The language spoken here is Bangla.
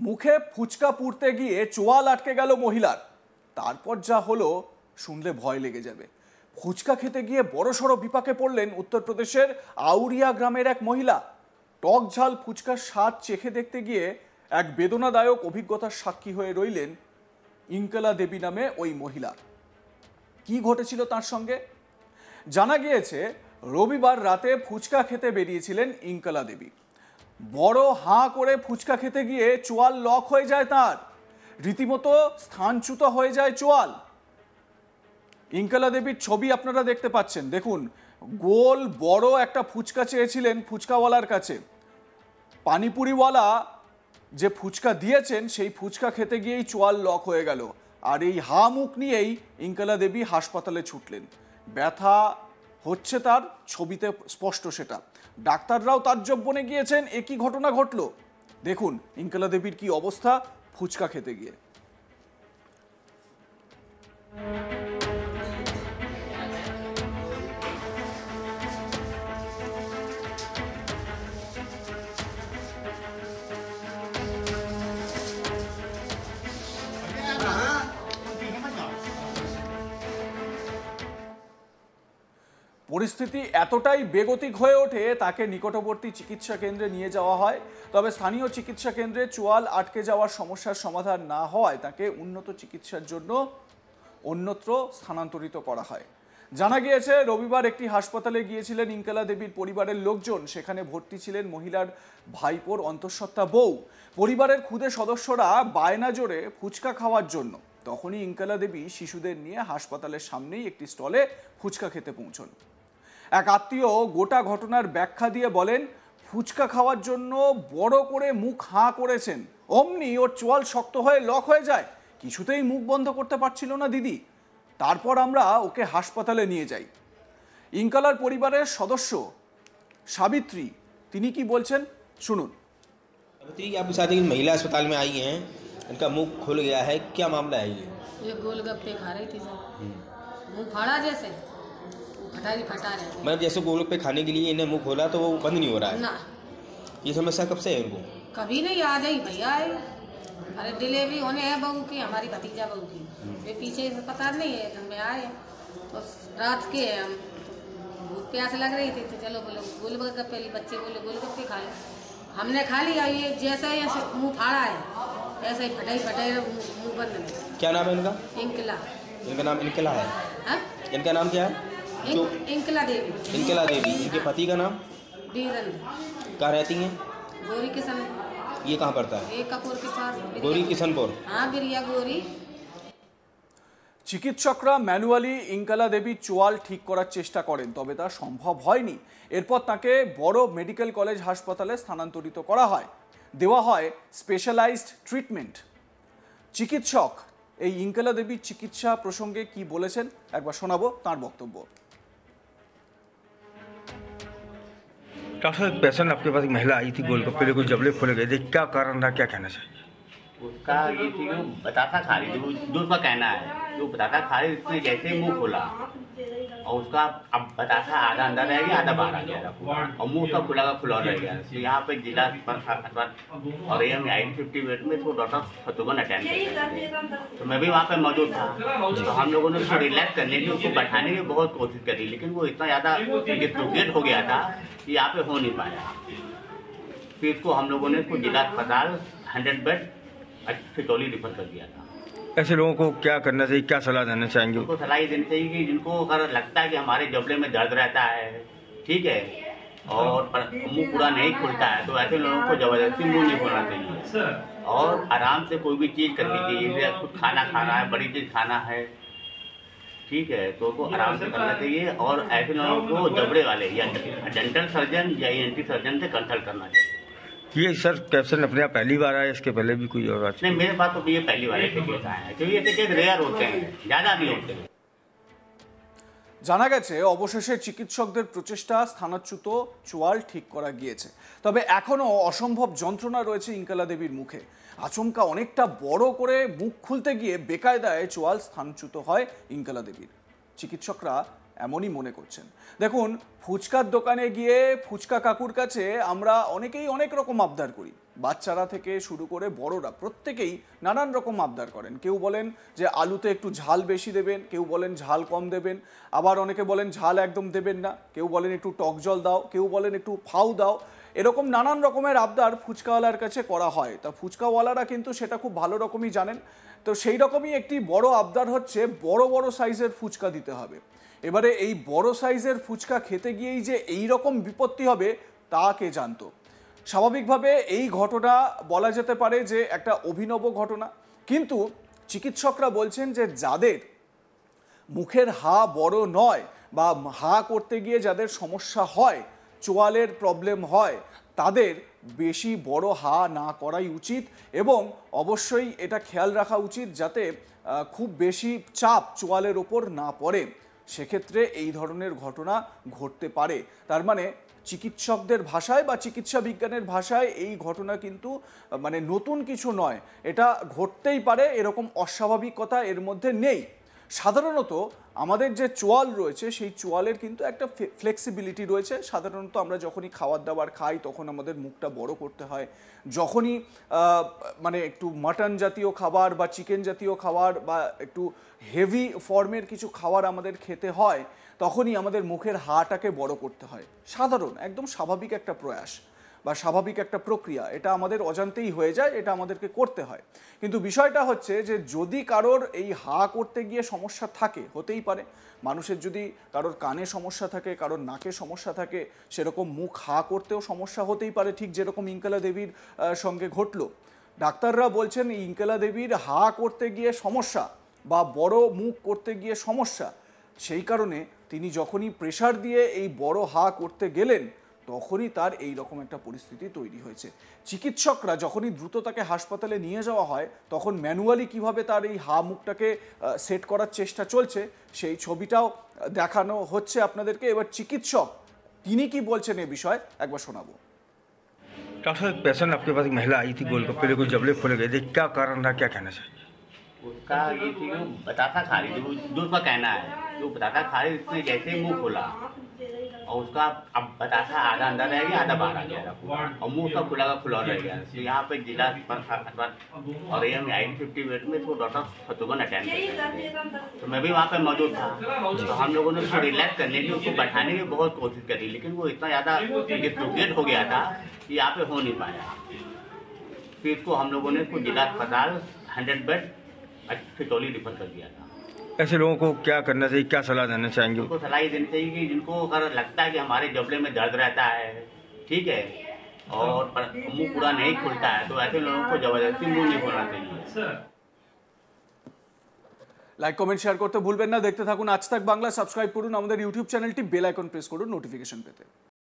মুখে ফুচকা পুড়তে গিয়ে চোয়াল আটকে গেল মহিলার। তারপর যা হলো শুনলে ভয় লেগে যাবে। ফুচকা খেতে গিয়ে বড়সড় বিপাকে পড়লেন উত্তরপ্রদেশের আউরিয়া গ্রামের এক মহিলা। টক ঝাল ফুচকার স্বাদ চেখে দেখতে গিয়ে এক বেদনাদায়ক অভিজ্ঞতার সাক্ষী হয়ে রইলেন ইনকালা দেবী নামে ওই মহিলা। কি ঘটেছিল তার সঙ্গে? জানা গিয়েছে রবিবার রাতে ফুচকা খেতে বেরিয়েছিলেন ইনকালা দেবী। বড় হাঁ করে ফুচকা খেতে গিয়ে চোয়াল লক হয়ে যায় তার, রীতিমতো স্থানচ্যুত হয়ে যায় চোয়াল। ইনকালা দেবীর ছবি আপনারা দেখতে পাচ্ছেন, দেখুন গোল বড় একটা ফুচকা চেয়েছিলেন ফুচকাওয়ালার কাছে। পানিপুরিওয়ালা যে ফুচকা দিয়েছেন সেই ফুচকা খেতে গিয়েই চোয়াল লক হয়ে গেল, আর এই হা মুখ নিয়েই ইনকালা দেবী হাসপাতালে ছুটলেন। ব্যথা হচ্ছে তার, ছবিতে স্পষ্ট সেটা। ডাক্তাররাও তাজ্জব বনে গিয়েছেন, একই ঘটনা ঘটল। দেখুন ইনকালা দেবীর কি অবস্থা ফুচকা খেতে গিয়ে। পরিস্থিতি এতটাই বেগতিক হয়ে ওঠে তাকে নিকটবর্তী চিকিৎসা কেন্দ্রে নিয়ে যাওয়া হয়। তবে স্থানীয় চিকিৎসা কেন্দ্রে চোয়াল আটকে যাওয়ার সমস্যার সমাধান না হওয়ায় তাকে উন্নত চিকিৎসার জন্য অন্যত্র স্থানান্তরিত করা হয়। জানা গিয়েছে রবিবার একটি হাসপাতালে গিয়েছিলেন ইনকালা দেবীর পরিবারের লোকজন। সেখানে ভর্তি ছিলেন মহিলার ভাইপোর অন্তঃসত্ত্বা বউ। পরিবারের ক্ষুদে সদস্যরা বায়না জোরে ফুচকা খাওয়ার জন্য। তখনই ইনকালা দেবী শিশুদের নিয়ে হাসপাতালের সামনেই একটি স্টলে ফুচকা খেতে পৌঁছন। এক আত্মীয় গোটা ঘটনার ব্যাখ্যা দিয়ে বলেন, ফুচকা খাওয়ার জন্য বড় করে মুখ হাঁ করেছেন, অমনি ওর চোয়াল শক্ত হয়ে লক হয়ে যায়। কিছুতেই মুখ বন্ধ করতে পারছিল না দিদি। তারপর আমরা ওকে হাসপাতালে নিয়ে যাই। ইনকালার পরিবারের সদস্য সাবিত্রী তিনি কি বলছেন শুনুন। सावित्री, आपके साथ एक महिला अस्पताल में आई हैं, इनका मुंह खुल गया है, क्या मामला है ये गोलगप्पे खा रही थी सर, मुंह फाड़ा जैसे फटा रहे। मतलब जैसे गोलगप्पे खाने के लिए इन्हें मुंह खोला तो वो बंद नहीं हो रहा है ना। ये समस्या कब से है इनको? कभी नहीं, आज ही भैया है। अरे डिलीवरी होने है बहू की, हमारी भतीजा बहू की। वे पीछे से पता नहीं है, घर में आए तो रात के हम प्यास लग रही थी तो चलो बोलो गोलगप्पे, बच्चे बोले गोलगप्पे खा ले। हमने खा लिया। ये जैसा ही मुंह फाड़ा है ऐसा ही फटाई मुंह बंद नहीं। क्या नाम है इनका? इनकला। इनका नाम इनकला है? हाँ? इनका नाम क्या है? इनकला देवी। इनकला देवी। इनके पति का नाम? वीरेंद्र। कहाँ रहती हैं? गौरी किशन। ये कहाँ पड़ता है? एक कपूर के पास। गौरी किशनपुर। हाँ, बिरिया गौरी। চিকিৎসকরা ম্যানুয়ালি ইনকালা দেবীর চোয়াল ঠিক করার চেষ্টা করেন, তবে তা সম্ভব হয়নি। এরপর তাকে বড় মেডিকেল কলেজ হাসপাতালে স্থানান্তরিত করা হয়, দেওয়া হয় স্পেশালাইজড ট্রিটমেন্ট। চিকিৎসক এই ইনকালা দেবীর চিকিৎসা প্রসঙ্গে কি বলেছেন একবার শোনাবো তার বক্তব্য। डॉक्टर साहब, पेशेंट आपके पास एक महिला आई थी, गोलगप्पे को जबले खोले गए थे, क्या कारण था, क्या कहना चाहिए? उसका ये थी वो बतासा खा रही थी, वो दूर का कहना है जो बतासा खा रही उसने जैसे मुंह खोला और उसका अब बतासा आधा अंदर रह गया आधा बाहर आ गया और मुंह उसका खुला रह गया। तो यहाँ पे जिला अस्पताल और एम आई 50 बेड में तो डॉक्टर शत्रुघ्न अटेंड करते, तो मैं भी वहाँ पे मौजूद था। तो हम लोगों ने उसको रिलैक्स करने की, उसको बैठाने की बहुत कोशिश करी, लेकिन वो इतना ज़्यादा डिस्लोकेट हो गया था कि यहाँ पे हो नहीं पाया। फिर इसको हम लोगों ने इसको जिला अस्पताल 100 बेड फिटोली रिफर कर दिया था। ऐसे लोगों को क्या करना चाहिए, क्या सलाह देना चाहेंगे? उनको सलाह ये देनी चाहिए कि जिनको अगर लगता है कि हमारे जबड़े में दर्द रहता है, ठीक है, और मुंह पूरा नहीं खुलता है, तो ऐसे लोगों को जबरदस्ती मुंह नहीं खोलना चाहिए और आराम से कोई भी चीज़ कर लीजिए। जैसे कुछ खाना खाना है, बड़ी चीज़ खाना है, ठीक है, तो उसको आराम से करना चाहिए। और ऐसे लोगों को जबड़े वाले या डेंटल सर्जन या ENT सर्जन से कंसल्ट करना चाहिए। ये सर कैप्शन अपने आप पहली बार आया, इसके पहले भी कोई और बात? नहीं, मेरे पास तो ये पहली बार ऐसे केस आए हैं, क्योंकि ऐसे केस रेयर होते हैं, ज़्यादा नहीं होते। জানা গেছে অবশেষে চিকিৎসকদের প্রচেষ্টা স্থানচ্যুত চোয়াল ঠিক করা গিয়েছে। তবে এখনও অসম্ভব যন্ত্রণা রয়েছে ইনকালা দেবীর মুখে। আচমকা অনেকটা বড় করে মুখ খুলতে গিয়ে বেকায়দায় চোয়াল স্থানচ্যুত হয় ইনকালা দেবীর। চিকিৎসকরা এমনই মনে করছেন। দেখুন, ফুচকার দোকানে গিয়ে ফুচকা কাকুর কাছে আমরা অনেকেই অনেক রকম আবদার করি, বাচ্চারা থেকে শুরু করে বড়রা প্রত্যেকেই নানান রকম আবদার করেন। কেউ বলেন যে আলুতে একটু ঝাল বেশি দেবেন, কেউ বলেন ঝাল কম দেবেন, আবার অনেকে বলেন ঝাল একদম দেবেন না, কেউ বলেন একটু টক জল দাও, কেউ বলেন একটু ফাউ দাও। এরকম নানান রকমের আবদার ফুচকাওয়ালার কাছে করা হয়। তা ফুচকাওয়ালারা কিন্তু সেটা খুব ভালো রকমই জানেন। তো সেই রকমই একটি বড় আবদার হচ্ছে বড় বড় সাইজের ফুচকা দিতে হবে। এবারে এই বড় সাইজের ফুচকা খেতে গিয়েই যে এই রকম বিপত্তি হবে তা কে জানতো। স্বাভাবিকভাবে এই ঘটনা বলা যেতে পারে যে একটা অভিনব ঘটনা, কিন্তু চিকিৎসকরা বলছেন যে যাদের মুখের হা বড় নয় বা হা করতে গিয়ে যাদের সমস্যা হয়, চোয়ালের প্রবলেম হয়, তাদের বেশি বড় হা না করাই উচিত এবং অবশ্যই এটা খেয়াল রাখা উচিত যাতে খুব বেশি চাপ চোয়ালের ওপর না পড়ে। সেক্ষেত্রে এই ধরনের ঘটনা ঘটতে পারে। তার মানে চিকিৎসকদের ভাষায় বা চিকিৎসা বিজ্ঞানের ভাষায় এই ঘটনা কিন্তু মানে নতুন কিছু নয়, এটা ঘটতেই পারে, এরকম অস্বাভাবিকতা এর মধ্যে নেই। সাধারণত আমাদের যে চোয়াল রয়েছে সেই চোয়ালের কিন্তু একটা ফ্লেক্সিবিলিটি রয়েছে। সাধারণত আমরা যখনই খাবার দাবার খাই তখন আমাদের মুখটা বড় করতে হয়। যখনই মানে একটু মাটন জাতীয় খাবার বা চিকেন জাতীয় খাবার বা একটু হেভি ফর্মের কিছু খাবার আমাদের খেতে হয় তখনই আমাদের মুখের হাটাকে বড় করতে হয়। সাধারণ একদম স্বাভাবিক একটা প্রয়াস বা স্বাভাবিক একটা প্রক্রিয়া, এটা আমাদের অজান্তেই হয়ে যায়, এটা আমাদেরকে করতে হয়। কিন্তু বিষয়টা হচ্ছে যে যদি কারোর এই হা করতে গিয়ে সমস্যা থাকে, হতেই পারে মানুষের যদি কারোর কানে সমস্যা থাকে, কারোর নাকে সমস্যা থাকে, সেরকম মুখ হা করতেও সমস্যা হতেই পারে, ঠিক যেরকম ইঙ্কেলা দেবীর সঙ্গে ঘটল। ডাক্তাররা বলছেন ইঙ্কেলা দেবীর হা করতে গিয়ে সমস্যা বা বড় মুখ করতে গিয়ে সমস্যা, সেই কারণে তিনি যখনই প্রেসার দিয়ে এই বড় হা করতে গেলেন তখনই তার এই রকম একটা পরিস্থিতি তৈরি হয়েছে। চিকিৎসকরা যখনই দ্রুত তাকে হাসপাতালে নিয়ে যাওয়া হয় তখন ম্যানুয়ালি কিভাবে তার এই হা মুখটাকে সেট করার চেষ্টা চলছে সেই ছবিটাও দেখানো হচ্ছে আপনাদেরকে। এবার চিকিৎসক তিনি কি বলছেন এ বিষয়ে একবার শোনাবো। डॉक्टर साहब पेशेंट आपके पास एक महिला आई थी, गोलगप्पे को जबले खोले गए थे, क्या कारण था, क्या कहना चाहिए? उसका ये थी कि बतासा खा रही थी, दूध का कहना है जो बतासा खा रही उसने जैसे मुंह खोला और उसका अब बतासा आधा अंदर रह गया आधा बाहर आ गया था और मुंह उसका खुला रह गया। तो यहाँ पे जिला अस्पताल और एम आई 50 बेड में तो डॉक्टर शत्रुघ्न अटेंड करते तो मैं भी वहाँ पे मौजूद था। तो हम लोगों ने उसको रिलैक्स करने की, उसको बैठाने की बहुत कोशिश करी, लेकिन वो इतना ज़्यादा डिस्लोकेट हो गया था कि यहाँ पे हो नहीं पाया। फिर इसको हम लोगों ने उसको जिला अस्पताल 100 बेड फिटौली रिफर कर दिया था। ऐसे लोगों को क्या करना चाहिए, क्या सलाह देना चाहेंगे? उनको सलाह ये देनी चाहिए कि जिनको अगर लगता है कि हमारे जबड़े में दर्द रहता है, ठीक है, और मुंह पूरा नहीं खुलता है, तो ऐसे लोगों को जबरदस्ती मुंह नहीं खोलना चाहिए। লাইক কমেন্ট শেয়ার করতে ভুলবেন না। দেখতে থাকুন আজ তাক বাংলা, সাবস্ক্রাইব করুন আমাদের ইউটিউব চ্যানেলটি, বেল আইকন প্রেস করুন নোটিফিকেশন পেতে।